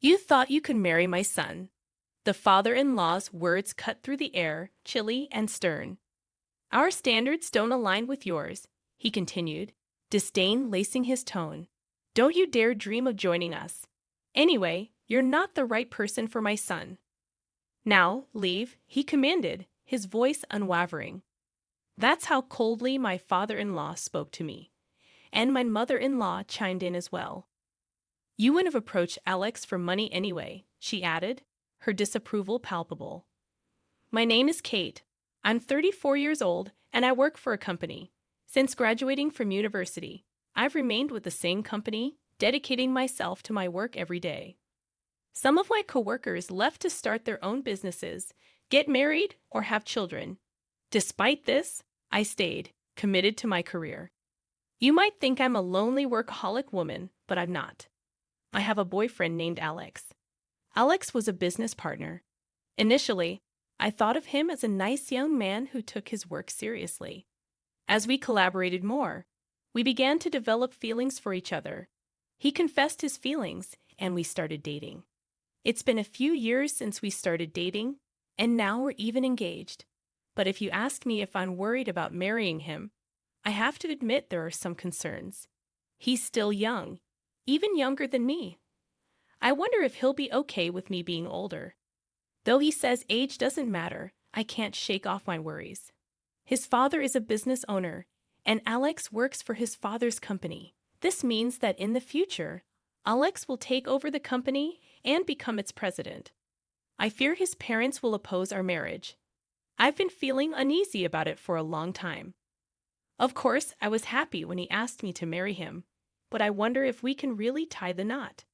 You thought you could marry my son. The father-in-law's words cut through the air, chilly and stern. Our standards don't align with yours, he continued, disdain lacing his tone. Don't you dare dream of joining us. Anyway, you're not the right person for my son. Now, leave, he commanded, his voice unwavering. That's how coldly my father-in-law spoke to me. And my mother-in-law chimed in as well. You wouldn't have approached Alex for money anyway, she added, her disapproval palpable. My name is Kate. I'm 34 years old, and I work for a company. Since graduating from university, I've remained with the same company, dedicating myself to my work every day. Some of my coworkers left to start their own businesses, get married, or have children. Despite this, I stayed, committed to my career. You might think I'm a lonely workaholic woman, but I'm not. I have a boyfriend named Alex. Alex was a business partner. Initially, I thought of him as a nice young man who took his work seriously. As we collaborated more, we began to develop feelings for each other. He confessed his feelings, and we started dating. It's been a few years since we started dating, and now we're even engaged. But if you ask me if I'm worried about marrying him, I have to admit there are some concerns. He's still young, even younger than me. I wonder if he'll be okay with me being older. Though he says age doesn't matter, I can't shake off my worries. His father is a business owner, and Alex works for his father's company. This means that in the future, Alex will take over the company and become its president. I fear his parents will oppose our marriage. I've been feeling uneasy about it for a long time. Of course, I was happy when he asked me to marry him, but I wonder if we can really tie the knot.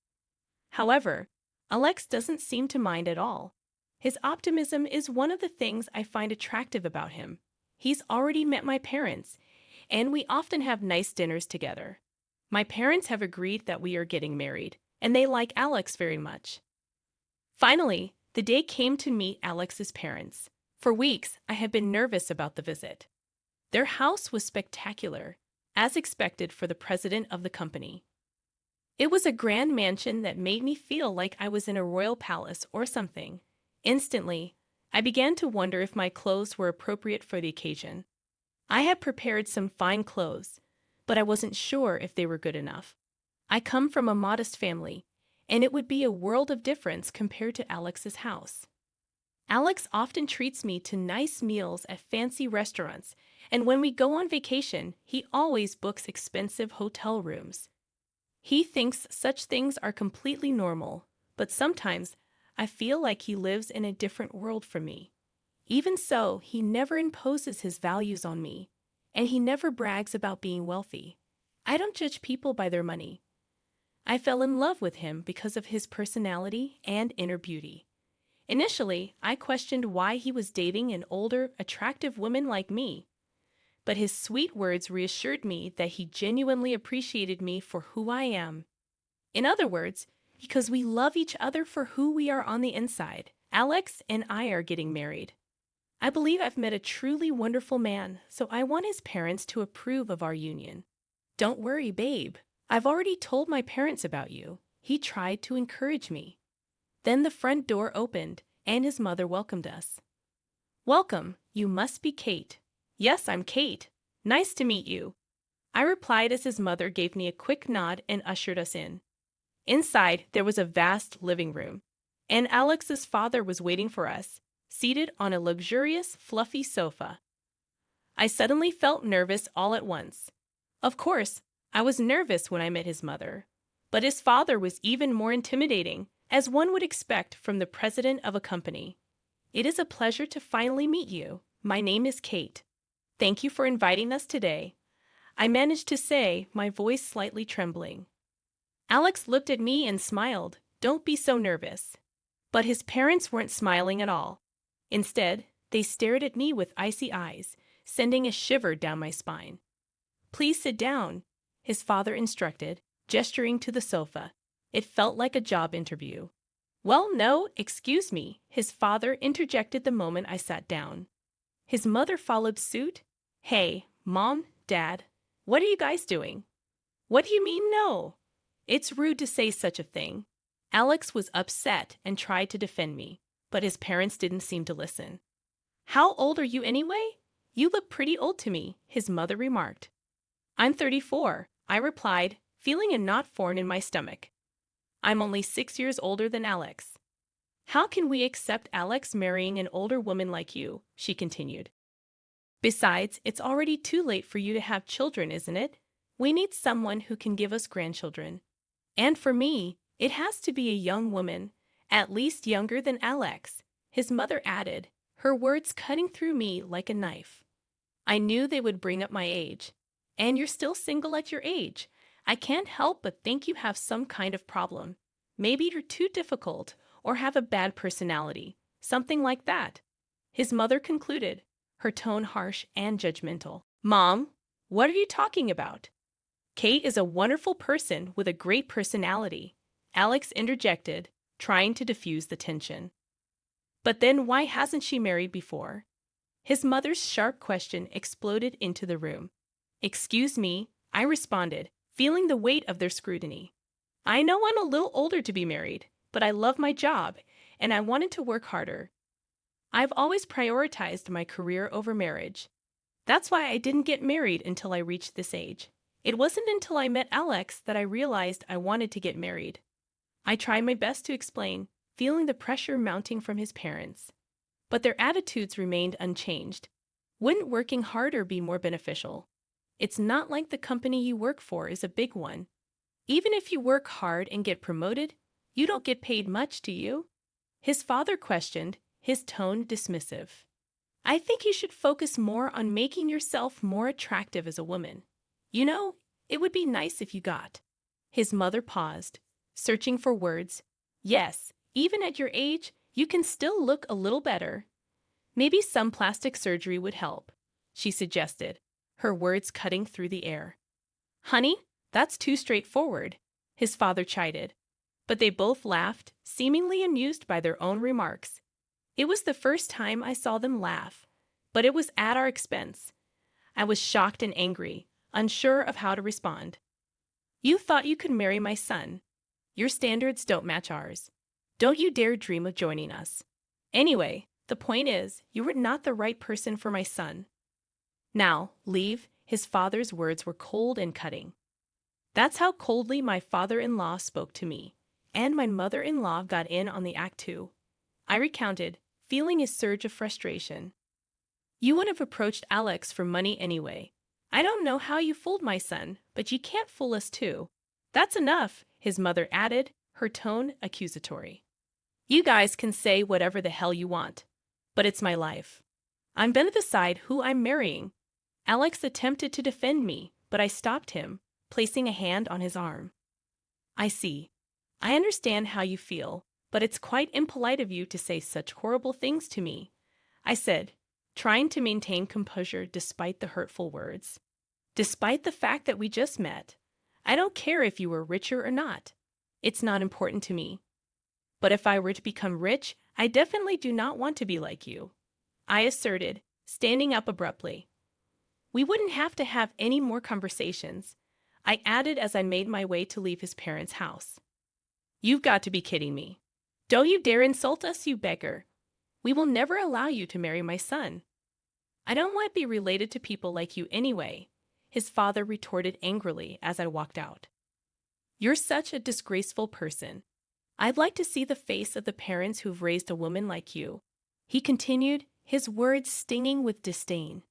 However, Alex doesn't seem to mind at all. His optimism is one of the things I find attractive about him. He's already met my parents, and we often have nice dinners together. My parents have agreed that we are getting married, and they like Alex very much. Finally, the day came to meet Alex's parents. For weeks, I had been nervous about the visit. Their house was spectacular, as expected for the president of the company. It was a grand mansion that made me feel like I was in a royal palace or something. Instantly, I began to wonder if my clothes were appropriate for the occasion. I had prepared some fine clothes, but I wasn't sure if they were good enough. I come from a modest family, and it would be a world of difference compared to Alex's house. Alex often treats me to nice meals at fancy restaurants, and when we go on vacation, he always books expensive hotel rooms. He thinks such things are completely normal, but sometimes I feel like he lives in a different world from me. Even so, he never imposes his values on me, and he never brags about being wealthy. I don't judge people by their money. I fell in love with him because of his personality and inner beauty. Initially, I questioned why he was dating an older, attractive woman like me. But his sweet words reassured me that he genuinely appreciated me for who I am. In other words, because we love each other for who we are on the inside, Alex and I are getting married. I believe I've met a truly wonderful man, so I want his parents to approve of our union. Don't worry, babe. I've already told my parents about you. He tried to encourage me. Then the front door opened, and his mother welcomed us. Welcome, you must be Kate. Yes, I'm Kate. Nice to meet you. I replied as his mother gave me a quick nod and ushered us in. Inside, there was a vast living room, and Alex's father was waiting for us, seated on a luxurious, fluffy sofa. I suddenly felt nervous all at once. Of course, I was nervous when I met his mother, but his father was even more intimidating, as one would expect from the president of a company. It is a pleasure to finally meet you. My name is Kate. Thank you for inviting us today. I managed to say, my voice slightly trembling. Alex looked at me and smiled. Don't be so nervous. But his parents weren't smiling at all. Instead, they stared at me with icy eyes, sending a shiver down my spine. Please sit down, his father instructed, gesturing to the sofa. It felt like a job interview. Well, no, excuse me, his father interjected the moment I sat down. His mother followed suit. Hey, Mom, Dad, what are you guys doing? What do you mean no? It's rude to say such a thing. Alex was upset and tried to defend me, but his parents didn't seem to listen. "How old are you anyway? You look pretty old to me," his mother remarked. "I'm 34, I replied, feeling a knot form in my stomach. "I'm only 6 years older than Alex." "How can we accept Alex marrying an older woman like you?" she continued. "Besides, it's already too late for you to have children, isn't it? We need someone who can give us grandchildren. And for me, it has to be a young woman, at least younger than Alex," his mother added, her words cutting through me like a knife. I knew they would bring up my age. "And you're still single at your age. I can't help but think you have some kind of problem. Maybe you're too difficult or have a bad personality, something like that," his mother concluded, her tone harsh and judgmental. "Mom, what are you talking about? Kate is a wonderful person with a great personality," Alex interjected, trying to diffuse the tension. "But then why hasn't she married before?" His mother's sharp question exploded into the room. "Excuse me," I responded, feeling the weight of their scrutiny. "I know I'm a little older to be married, but I love my job, and I wanted to work harder. I've always prioritized my career over marriage. That's why I didn't get married until I reached this age. It wasn't until I met Alex that I realized I wanted to get married." I tried my best to explain, feeling the pressure mounting from his parents. But their attitudes remained unchanged. "Wouldn't working harder be more beneficial? It's not like the company you work for is a big one. Even if you work hard and get promoted, you don't get paid much, do you?" his father questioned, his tone dismissive. "I think you should focus more on making yourself more attractive as a woman. You know, it would be nice if you got." His mother paused, searching for words. "Yes, even at your age, you can still look a little better. Maybe some plastic surgery would help," she suggested, her words cutting through the air. "Honey, that's too straightforward," his father chided. But they both laughed, seemingly amused by their own remarks. It was the first time I saw them laugh, but it was at our expense. I was shocked and angry, unsure of how to respond. "You thought you could marry my son. Your standards don't match ours. Don't you dare dream of joining us. Anyway, the point is, you were not the right person for my son. Now, leave." His father's words were cold and cutting. That's how coldly my father-in-law spoke to me, and my mother-in-law got in on the act too, I recounted, feeling a surge of frustration. "You would have approached Alex for money anyway. I don't know how you fooled my son, but you can't fool us too." "That's enough," his mother added, her tone accusatory. "You guys can say whatever the hell you want, but it's my life. I'm gonna decide who I'm marrying." Alex attempted to defend me, but I stopped him, placing a hand on his arm. "I see. I understand how you feel, but it's quite impolite of you to say such horrible things to me," I said, trying to maintain composure despite the hurtful words. "Despite the fact that we just met, I don't care if you were richer or not. It's not important to me. But if I were to become rich, I definitely do not want to be like you," I asserted, standing up abruptly. "We wouldn't have to have any more conversations," I added as I made my way to leave his parents' house. "You've got to be kidding me. Don't you dare insult us, you beggar. We will never allow you to marry my son." "I don't want to be related to people like you anyway," his father retorted angrily as I walked out. "You're such a disgraceful person. I'd like to see the face of the parents who've raised a woman like you," he continued, his words stinging with disdain.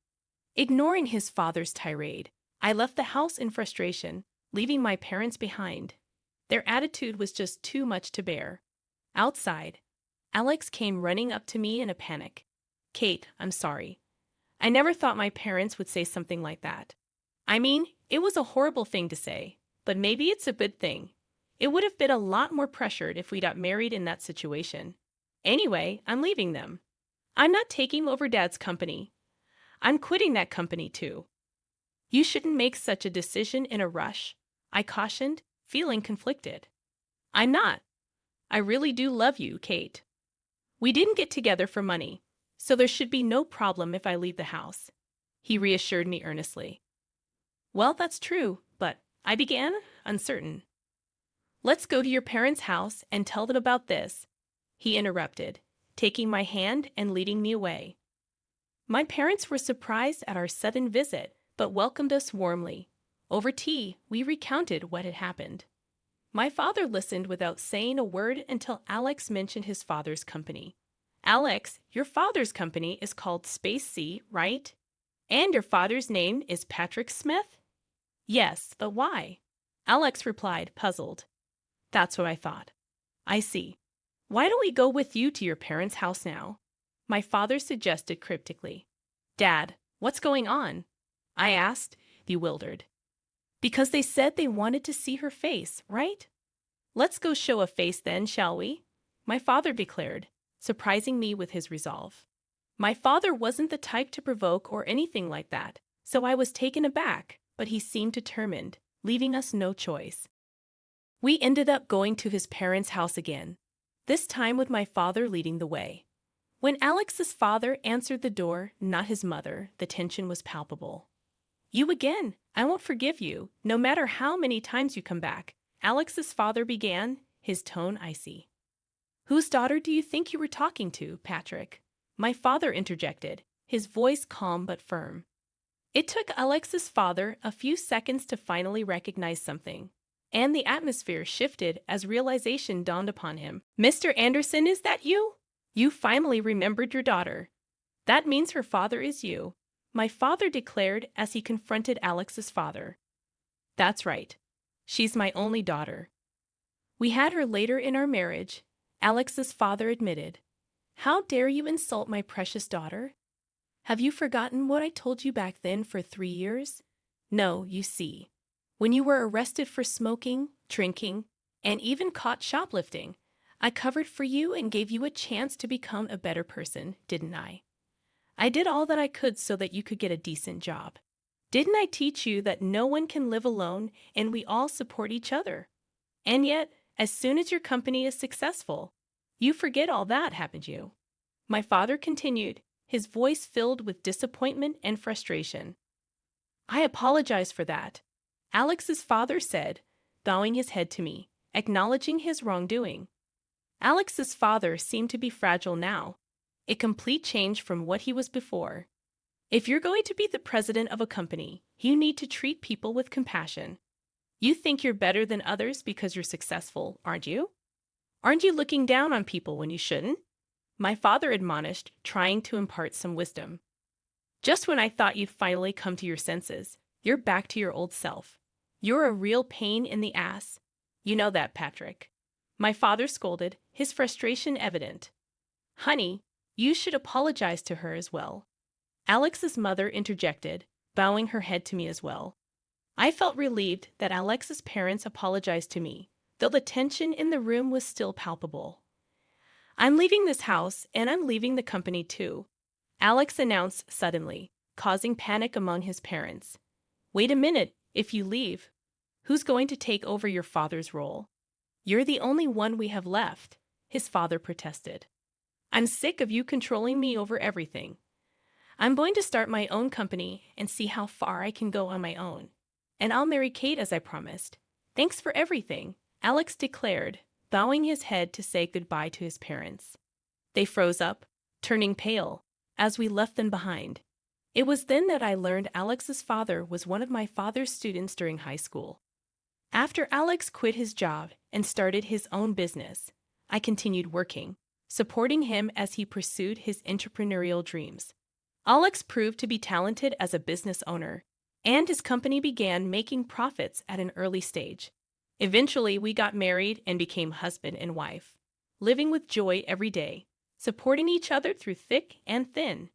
Ignoring his father's tirade, I left the house in frustration, leaving my parents behind. Their attitude was just too much to bear. Outside, Alex came running up to me in a panic. "Kate, I'm sorry. I never thought my parents would say something like that. I mean, it was a horrible thing to say, but maybe it's a good thing. It would have been a lot more pressured if we got married in that situation. Anyway, I'm leaving them. I'm not taking over Dad's company. I'm quitting that company too." "You shouldn't make such a decision in a rush," I cautioned, feeling conflicted. "I'm not. I really do love you, Kate. We didn't get together for money, so there should be no problem if I leave the house," he reassured me earnestly. "Well, that's true, but," I began, uncertain. Let's go to your parents' house and tell them about this, he interrupted, taking my hand and leading me away. My parents were surprised at our sudden visit, but welcomed us warmly. Over tea, we recounted what had happened. My father listened without saying a word until Alex mentioned his father's company. Alex, your father's company is called Space Sea, right? And your father's name is Patrick Smith? Yes, but why? Alex replied, puzzled. That's what I thought. I see. Why don't we go with you to your parents' house now? My father suggested cryptically. Dad, what's going on? I asked, bewildered. Because they said they wanted to see her face, right? Let's go show a face then, shall we? My father declared, surprising me with his resolve. My father wasn't the type to provoke or anything like that, so I was taken aback, but he seemed determined, leaving us no choice. We ended up going to his parents' house again, this time with my father leading the way. When Alex's father answered the door, not his mother, the tension was palpable. You again. I won't forgive you, no matter how many times you come back, Alex's father began, his tone icy. Whose daughter do you think you were talking to, Patrick? My father interjected, his voice calm but firm. It took Alex's father a few seconds to finally recognize something, and the atmosphere shifted as realization dawned upon him. Mr. Anderson, is that you? You finally remembered your daughter. That means her father is you, my father declared as he confronted Alex's father. That's right. She's my only daughter. We had her later in our marriage, Alex's father admitted. How dare you insult my precious daughter? Have you forgotten what I told you back then for 3 years? No, you see. When you were arrested for smoking, drinking, and even caught shoplifting, I covered for you and gave you a chance to become a better person, didn't I? I did all that I could so that you could get a decent job. Didn't I teach you that no one can live alone and we all support each other? And yet, as soon as your company is successful, you forget all that, haven't you? My father continued, his voice filled with disappointment and frustration. I apologize for that, Alex's father said, bowing his head to me, acknowledging his wrongdoing. Alex's father seemed to be fragile now, a complete change from what he was before. If you're going to be the president of a company, you need to treat people with compassion. You think you're better than others because you're successful, aren't you? Aren't you looking down on people when you shouldn't? My father admonished, trying to impart some wisdom. Just when I thought you'd finally come to your senses, you're back to your old self. You're a real pain in the ass. You know that, Patrick. My father scolded, his frustration evident. Honey, you should apologize to her as well. Alex's mother interjected, bowing her head to me as well. I felt relieved that Alex's parents apologized to me, though the tension in the room was still palpable. I'm leaving this house, and I'm leaving the company too, Alex announced suddenly, causing panic among his parents. Wait a minute, if you leave, who's going to take over your father's role? You're the only one we have left, his father protested. I'm sick of you controlling me over everything. I'm going to start my own company and see how far I can go on my own. And I'll marry Kate as I promised. Thanks for everything, Alex declared, bowing his head to say goodbye to his parents. They froze up, turning pale, as we left them behind. It was then that I learned Alex's father was one of my father's students during high school. After Alex quit his job and started his own business, I continued working, supporting him as he pursued his entrepreneurial dreams. Alex proved to be talented as a business owner, and his company began making profits at an early stage. Eventually, we got married and became husband and wife, living with joy every day, supporting each other through thick and thin.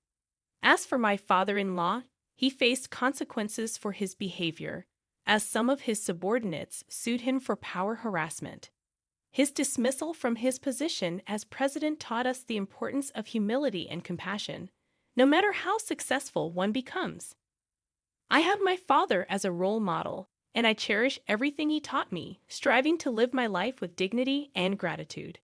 As for my father-in-law, he faced consequences for his behavior, as some of his subordinates sued him for power harassment. His dismissal from his position as president taught us the importance of humility and compassion, no matter how successful one becomes. I have my father as a role model, and I cherish everything he taught me, striving to live my life with dignity and gratitude.